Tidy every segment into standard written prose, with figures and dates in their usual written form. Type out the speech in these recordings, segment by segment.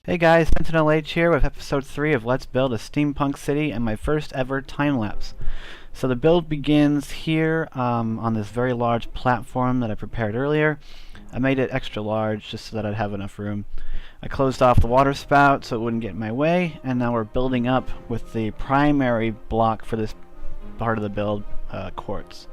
Hey guys, SentinalhMC here with episode 3 of Let's Build a Steampunk City and my first ever time-lapse. So the build begins here on this very large platform that I prepared earlier. I made it extra large just so that I'd have enough room. I closed off the water spout so it wouldn't get in my way, and now we're building up with the primary block for this part of the build, quartz.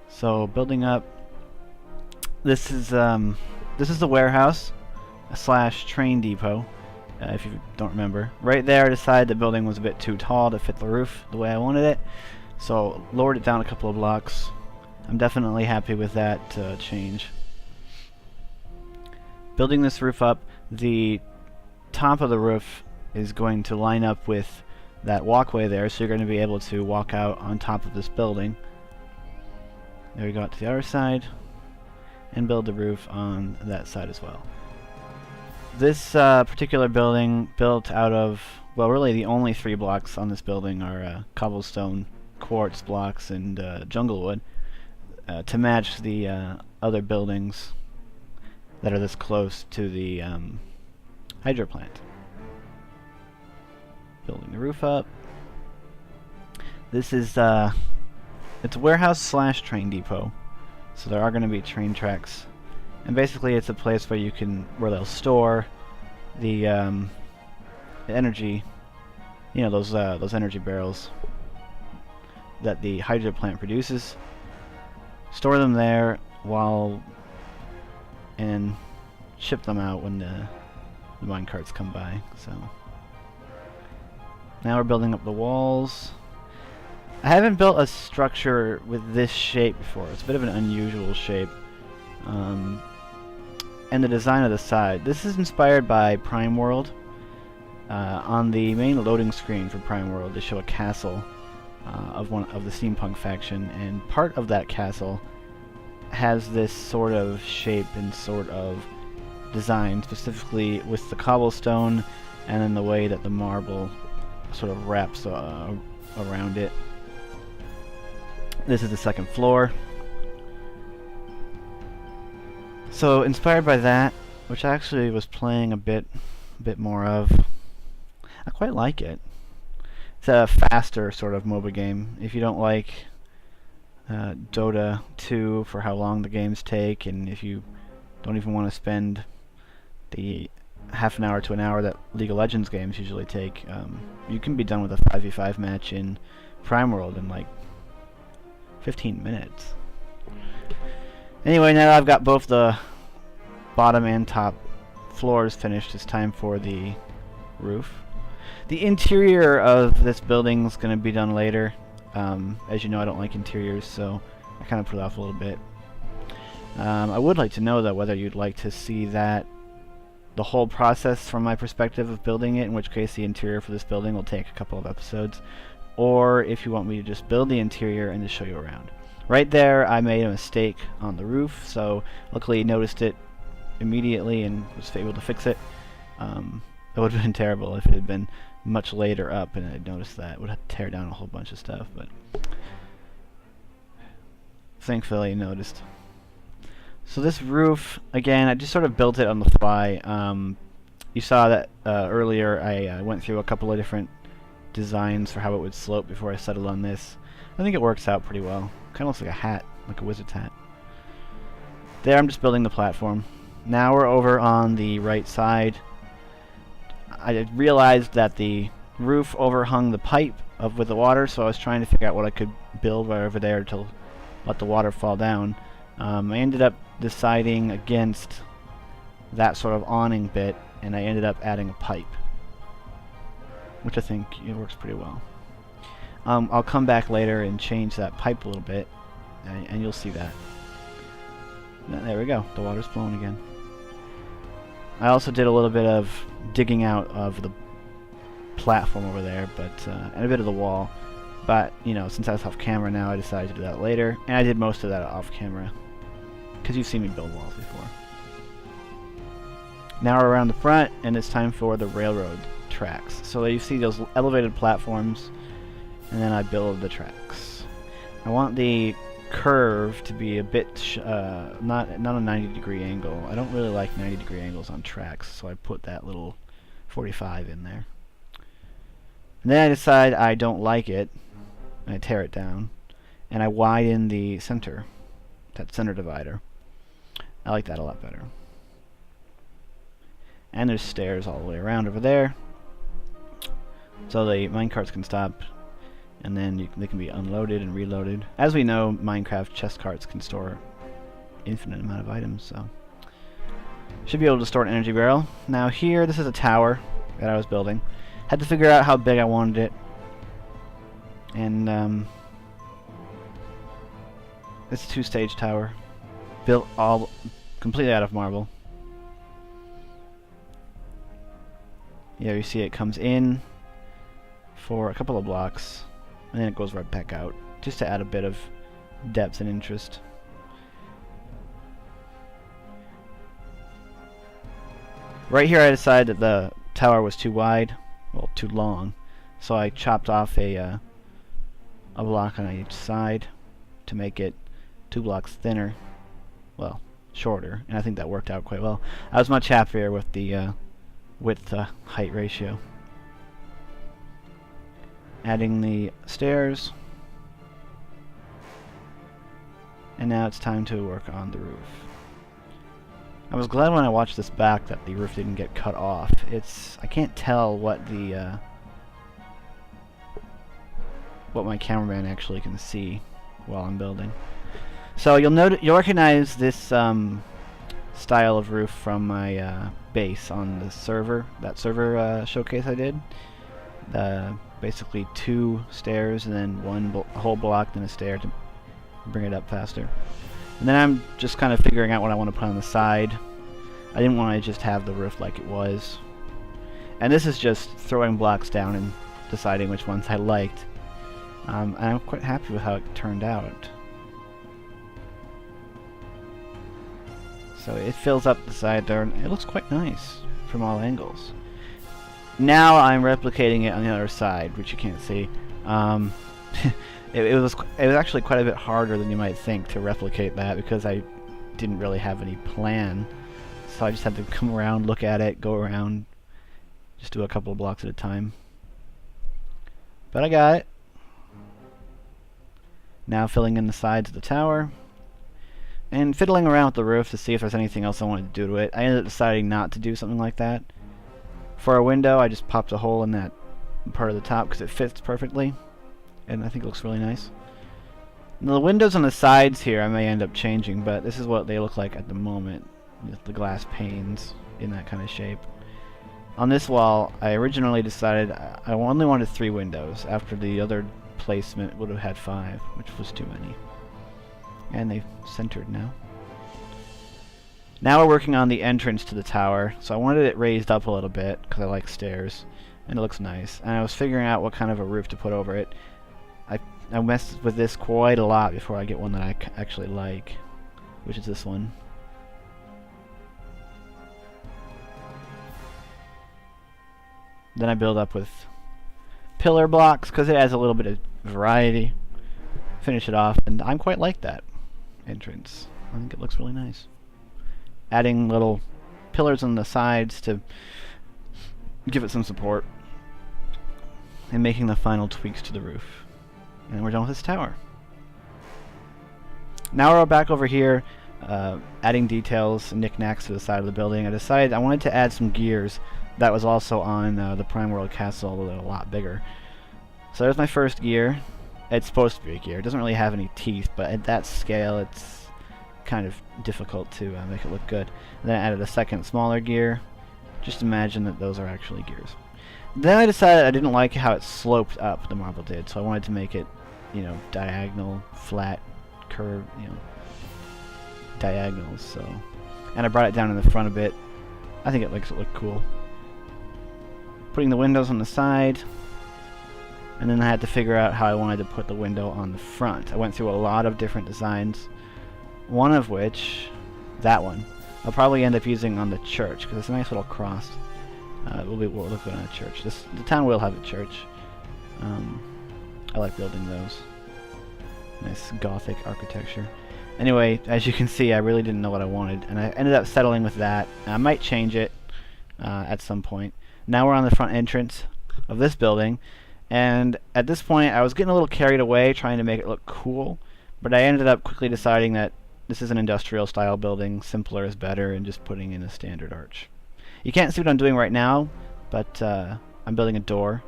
So building up, this is the warehouse / train depot, if you don't remember. Right there I decided the building was a bit too tall to fit the roof the way I wanted it, so lowered it down a couple of blocks. I'm definitely happy with that change. Building this roof up, the top of the roof is going to line up with that walkway there, so you're going to be able to walk out on top of this building. There we go, to the other side, and build the roof on that side as well. This particular building, built out of, well, really the only 3 blocks on this building are cobblestone, quartz blocks, and jungle wood, to match the other buildings that are this close to the hydro plant. Building the roof up. This is it's a warehouse / train depot, so there are going to be train tracks. And basically, it's a place where they'll store the energy, you know, those energy barrels that the hydro plant produces. Store them there and ship them out when the mine carts come by. So now we're building up the walls. I haven't built a structure with this shape before. It's a bit of an unusual shape. And the design of the side. This is inspired by Prime World. On the main loading screen for Prime World, they show a castle of the steampunk faction, and part of that castle has this sort of shape and sort of design, specifically with the cobblestone and then the way that the marble sort of wraps around it. This is the second floor. So inspired by that, which I actually was playing a bit more of, I quite like it. It's a faster sort of MOBA game. If you don't like Dota 2 for how long the games take, and if you don't even want to spend the half an hour to an hour that League of Legends games usually take, you can be done with a 5v5 match in Prime World in like 15 minutes. Anyway, now I've got both the bottom and top floors finished, it's time for the roof. The interior of this building is going to be done later. As you know, I don't like interiors, so I kind of put it off a little bit. I would like to know, though, whether you'd like to see the whole process from my perspective of building it, in which case the interior for this building will take a couple of episodes, or if you want me to just build the interior and just show you around. Right there, I made a mistake on the roof, so luckily you noticed it immediately and was able to fix it. It would have been terrible if it had been much later up and I'd noticed that. It would have to tear down a whole bunch of stuff, but thankfully you noticed. So this roof, again, I just sort of built it on the fly. You saw that earlier I went through a couple of different designs for how it would slope before I settled on this. I think it works out pretty well. Kind of looks like a hat, like a wizard's hat. There, I'm just building the platform. Now we're over on the right side. I realized that the roof overhung the pipe with the water, so I was trying to figure out what I could build right over there to let the water fall down. I ended up deciding against that sort of awning bit, and I ended up adding a pipe, which I think it works pretty well. I'll come back later and change that pipe a little bit, and you'll see that. There we go, the water's flowing again. I also did a little bit of digging out of the platform over there, and a bit of the wall. But, you know, since I was off camera now, I decided to do that later. And I did most of that off camera, because you've seen me build walls before. Now we're around the front, and it's time for the railroad tracks. So you see those elevated platforms, and then I build the tracks. I want the curve to be a bit not a 90-degree angle. I don't really like 90-degree angles on tracks, so I put that little 45 in there. And then I decide I don't like it, and I tear it down, and I widen the center, that center divider. I like that a lot better. And there's stairs all the way around over there, so the minecarts can stop, and then they can be unloaded and reloaded. As we know, Minecraft chest carts can store infinite amount of items, so should be able to store an energy barrel. Now here, this is a tower that I was building. Had to figure out how big I wanted it, and it's a 2-stage tower, built all completely out of marble. Yeah, you see it comes in for a couple of blocks, and then it goes right back out, just to add a bit of depth and interest. Right here I decided that the tower was too wide, well, too long, so I chopped off a block on each side to make it 2 blocks thinner, well, shorter, and I think that worked out quite well. I was much happier with the width-to-height ratio. Adding the stairs, and now it's time to work on the roof. I was glad when I watched this back that the roof didn't get cut off. I can't tell what the what my cameraman actually can see while I'm building. So you'll recognize this style of roof from my base on the server, that server showcase I did. Basically 2 stairs and then one whole block, then a stair to bring it up faster. And then I'm just kind of figuring out what I want to put on the side. I didn't want to just have the roof like it was. And this is just throwing blocks down and deciding which ones I liked. And I'm quite happy with how it turned out. So it fills up the side there, and it looks quite nice from all angles. Now I'm replicating it on the other side, which you can't see. It was actually quite a bit harder than you might think to replicate that, because I didn't really have any plan. So I just had to come around, look at it, go around, just do a couple of blocks at a time. But I got it. Now filling in the sides of the tower, and fiddling around with the roof to see if there's anything else I wanted to do to it. I ended up deciding not to do something like that. For a window, I just popped a hole in that part of the top because it fits perfectly, and I think it looks really nice. Now, the windows on the sides here I may end up changing, but this is what they look like at the moment, with the glass panes in that kind of shape. On this wall, I originally decided I only wanted 3 windows, after the other placement would have had 5, which was too many. And they've centered now. Now we're working on the entrance to the tower, so I wanted it raised up a little bit, because I like stairs, and it looks nice. And I was figuring out what kind of a roof to put over it. I messed with this quite a lot before I get one that I actually like, which is this one. Then I build up with pillar blocks, because it adds a little bit of variety. Finish it off, and I'm quite like that entrance. I think it looks really nice. Adding little pillars on the sides to give it some support, and making the final tweaks to the roof. And we're done with this tower. Now we're back over here, adding details and knickknacks to the side of the building. I decided I wanted to add some gears that was also on the Prime World Castle, although they're a lot bigger. So there's my first gear. It's supposed to be a gear. It doesn't really have any teeth, but at that scale it's kind of difficult to make it look good. And then I added a second smaller gear. Just imagine that those are actually gears. Then I decided I didn't like how it sloped up, the marble did, so I wanted to make it, you know, diagonal, flat, curve, you know, diagonals, so. And I brought it down in the front a bit. I think it makes it look cool. Putting the windows on the side, and then I had to figure out how I wanted to put the window on the front. I went through a lot of different designs, one of which, that one, I'll probably end up using on the church, because it's a nice little cross. We'll look good on a church. The town will have a church. I like building those. Nice Gothic architecture. Anyway, as you can see, I really didn't know what I wanted, and I ended up settling with that. I might change it at some point. Now we're on the front entrance of this building, and at this point I was getting a little carried away trying to make it look cool, but I ended up quickly deciding that this is an industrial style building, simpler is better, and just putting in a standard arch. You can't see what I'm doing right now, but I'm building a door.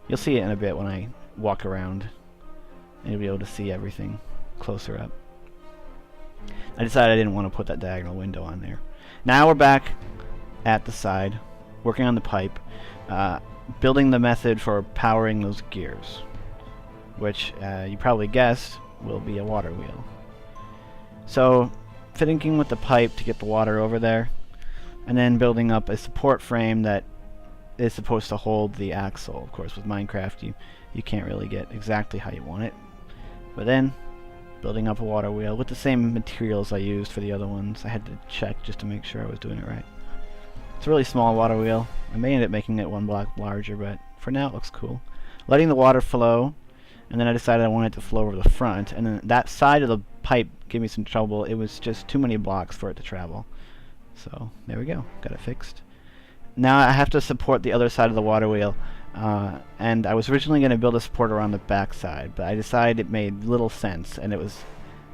You'll see it in a bit when I walk around, and you'll be able to see everything closer up. I decided I didn't want to put that diagonal window on there. Now we're back at the side, working on the pipe, building the method for powering those gears, which you probably guessed will be a water wheel. So, fitting with the pipe to get the water over there, and then building up a support frame that is supposed to hold the axle. Of course, with Minecraft, you can't really get exactly how you want it. But then, building up a water wheel with the same materials I used for the other ones. I had to check just to make sure I was doing it right. It's a really small water wheel. I may end up making it one block larger, but for now it looks cool. Letting the water flow, and then I decided I wanted it to flow over the front, and then that side of the pipe gave me some trouble. It was just too many blocks for it to travel. So there we go, got it fixed. Now I have to support the other side of the water wheel, and I was originally going to build a support around the back side, but I decided it made little sense, and I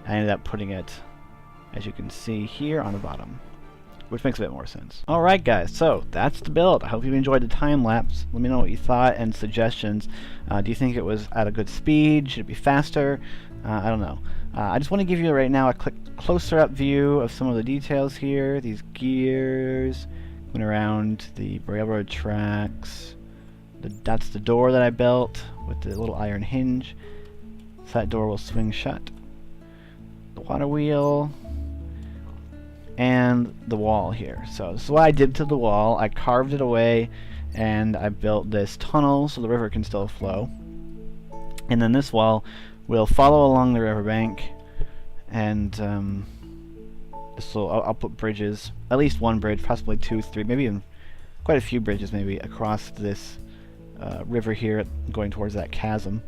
ended up putting it, as you can see here, on the bottom, which makes a bit more sense. Alright guys, so that's the build. I hope you enjoyed the time-lapse. Let me know what you thought and suggestions. Do you think it was at a good speed? Should it be faster? I don't know. I just want to give you right now a closer up view of some of the details here. These gears going around the railroad tracks. That's the door that I built with the little iron hinge. So that door will swing shut. The water wheel. And the wall here. So this is what I did to the wall. I carved it away and I built this tunnel so the river can still flow. And then this wall will follow along the riverbank, and I'll put bridges, at least one bridge, possibly 2, 3, maybe even quite a few bridges maybe across this river here going towards that chasm.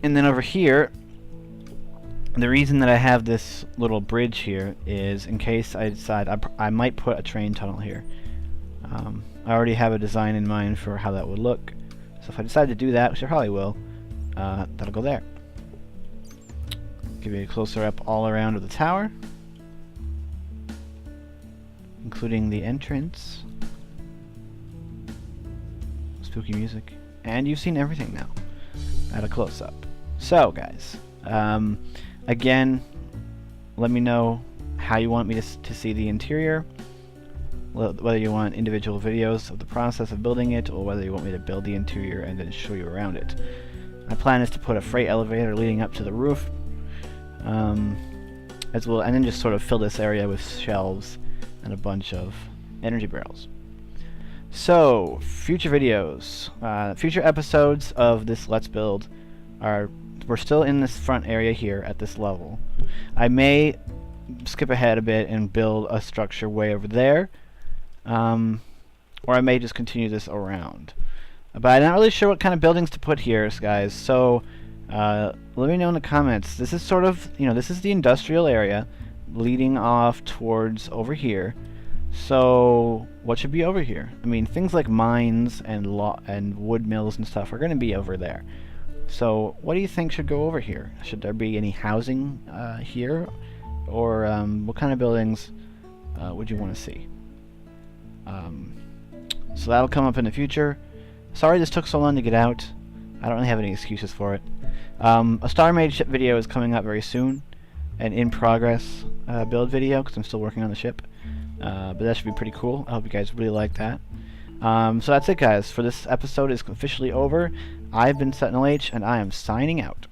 And then over here, the reason that I have this little bridge here is in case I decide I might put a train tunnel here. I already have a design in mind for how that would look, so if I decide to do that, which I probably will, that'll go there. Give you a closer up all around of the tower, including the entrance. Spooky music, and you've seen everything now at a close-up. So guys, again, let me know how you want me to see the interior, whether you want individual videos of the process of building it, or whether you want me to build the interior and then show you around it. My plan is to put a freight elevator leading up to the roof, as well, and then just sort of fill this area with shelves and a bunch of energy barrels. So, future videos, future episodes of this Let's Build we're still in this front area here at this level. I may skip ahead a bit and build a structure way over there, or I may just continue this around. But I'm not really sure what kind of buildings to put here, guys, so let me know in the comments. This is sort of, this is the industrial area leading off towards over here. So what should be over here? I mean, things like mines and wood mills and stuff are going to be over there. So what do you think should go over here? Should there be any housing here? Or what kind of buildings would you want to see? So that'll come up in the future. Sorry this took so long to get out. I don't really have any excuses for it. A Star Made ship video is coming up very soon. An in progress build video, because I'm still working on the ship. But that should be pretty cool. I hope you guys really like that. So that's it, guys. For this episode is officially over. I've been SentinalH, and I am signing out.